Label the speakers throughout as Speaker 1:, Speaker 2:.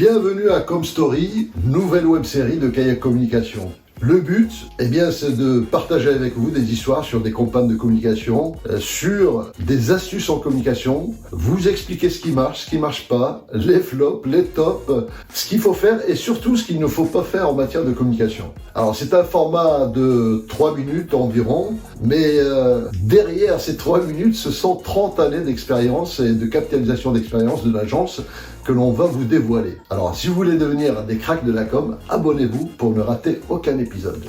Speaker 1: Bienvenue à ComStory, nouvelle web-série de Kayak Communication. Le but, c'est de partager avec vous des histoires sur des campagnes de communication, sur des astuces en communication, vous expliquer ce qui marche pas, les flops, les tops, ce qu'il faut faire et surtout ce qu'il ne faut pas faire en matière de communication. Alors c'est un format de 3 minutes environ, mais derrière ces 3 minutes, ce sont 30 années d'expérience et de capitalisation d'expérience de l'agence que l'on va vous dévoiler. Alors si vous voulez devenir des cracks de la com, abonnez-vous pour ne rater aucun épisode.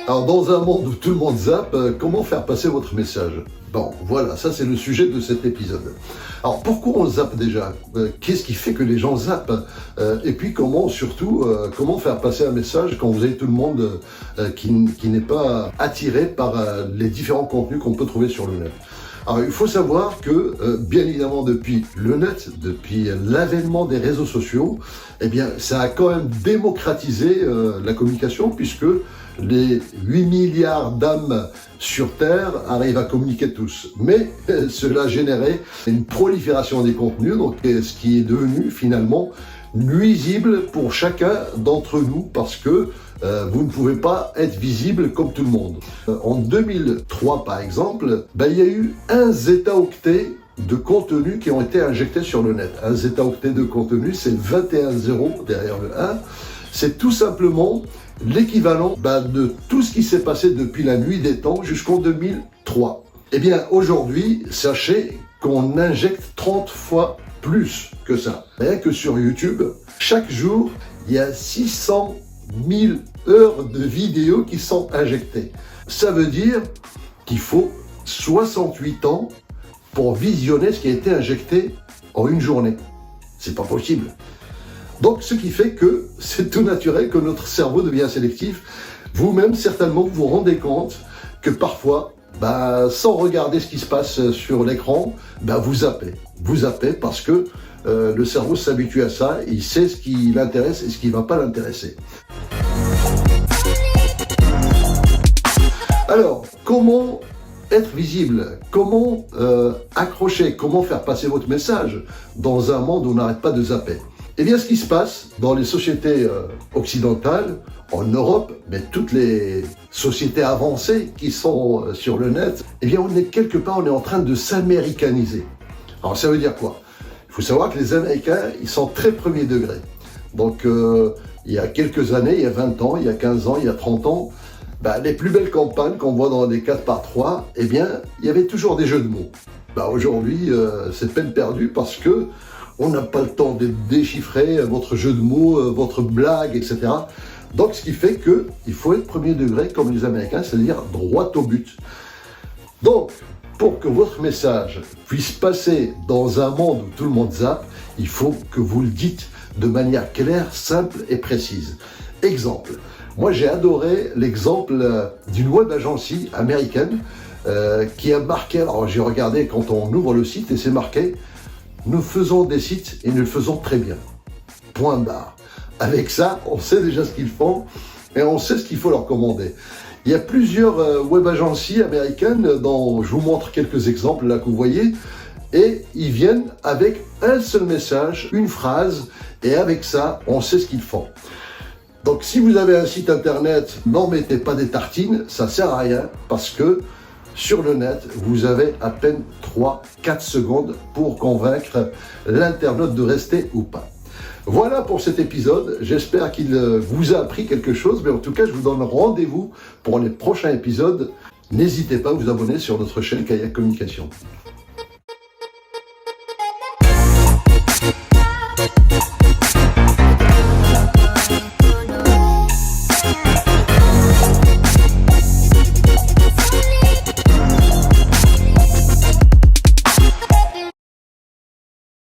Speaker 1: Alors dans un monde où tout le monde zappe, comment faire passer votre message? Bon, voilà, ça c'est le sujet de cet épisode. Alors pourquoi on zappe déjà? Qu'est-ce qui fait que les gens zappent? Et puis comment faire passer un message quand vous avez tout le monde qui n'est pas attiré par les différents contenus qu'on peut trouver sur le net? Alors il faut savoir que, bien évidemment, depuis le net, depuis l'avènement des réseaux sociaux, ça a quand même démocratisé la communication puisque les 8 milliards d'âmes sur Terre arrivent à communiquer tous. Mais cela a généré une prolifération des contenus, donc ce qui est devenu finalement nuisible pour chacun d'entre nous parce que vous ne pouvez pas être visible comme tout le monde. En 2003 par exemple, il y a eu 1 zétaoctet de contenu qui ont été injectés sur le net. 1 zétaoctet de contenu, c'est 21 zéros derrière le 1. C'est tout simplement l'équivalent de tout ce qui s'est passé depuis la nuit des temps jusqu'en 2003. Aujourd'hui, sachez qu'on injecte 30 fois plus que ça. Rien que sur YouTube, chaque jour, il y a 600 000 heures de vidéos qui sont injectées. Ça veut dire qu'il faut 68 ans pour visionner ce qui a été injecté en une journée. C'est pas possible. Donc, ce qui fait que c'est tout naturel que notre cerveau devient sélectif. Vous-même, certainement, vous vous rendez compte que parfois, sans regarder ce qui se passe sur l'écran, vous zappez. Vous zappez parce que le cerveau s'habitue à ça, il sait ce qui l'intéresse et ce qui ne va pas l'intéresser. Alors, comment être visible? Comment accrocher? Comment faire passer votre message dans un monde où on n'arrête pas de zapper? Ce qui se passe dans les sociétés occidentales, en Europe, mais toutes les sociétés avancées qui sont sur le net, on est en train de s'américaniser. Alors ça veut dire quoi? Il faut savoir que les Américains, ils sont très premier degré. Donc il y a quelques années, il y a 20 ans, il y a 15 ans, il y a 30 ans, les plus belles campagnes qu'on voit dans des 4x3, il y avait toujours des jeux de mots. Aujourd'hui, c'est peine perdue parce que on n'a pas le temps de déchiffrer votre jeu de mots, votre blague, etc. Donc, ce qui fait qu'il faut être premier degré comme les Américains, c'est-à-dire droit au but. Donc, pour que votre message puisse passer dans un monde où tout le monde zappe, il faut que vous le dites de manière claire, simple et précise. Exemple, moi j'ai adoré l'exemple d'une web agency américaine qui a marqué, alors j'ai regardé quand on ouvre le site et c'est marqué « Nous faisons des sites et nous le faisons très bien. » Point barre. Avec ça, on sait déjà ce qu'ils font et on sait ce qu'il faut leur commander. Il y a plusieurs web agencies américaines dont je vous montre quelques exemples là que vous voyez et ils viennent avec un seul message, une phrase et avec ça, on sait ce qu'ils font. Donc si vous avez un site internet, n'en mettez pas des tartines, ça sert à rien parce que sur le net, vous avez à peine 3-4 secondes pour convaincre l'internaute de rester ou pas. Voilà pour cet épisode, j'espère qu'il vous a appris quelque chose, mais en tout cas je vous donne rendez-vous pour les prochains épisodes. N'hésitez pas à vous abonner sur notre chaîne Kayak Communication.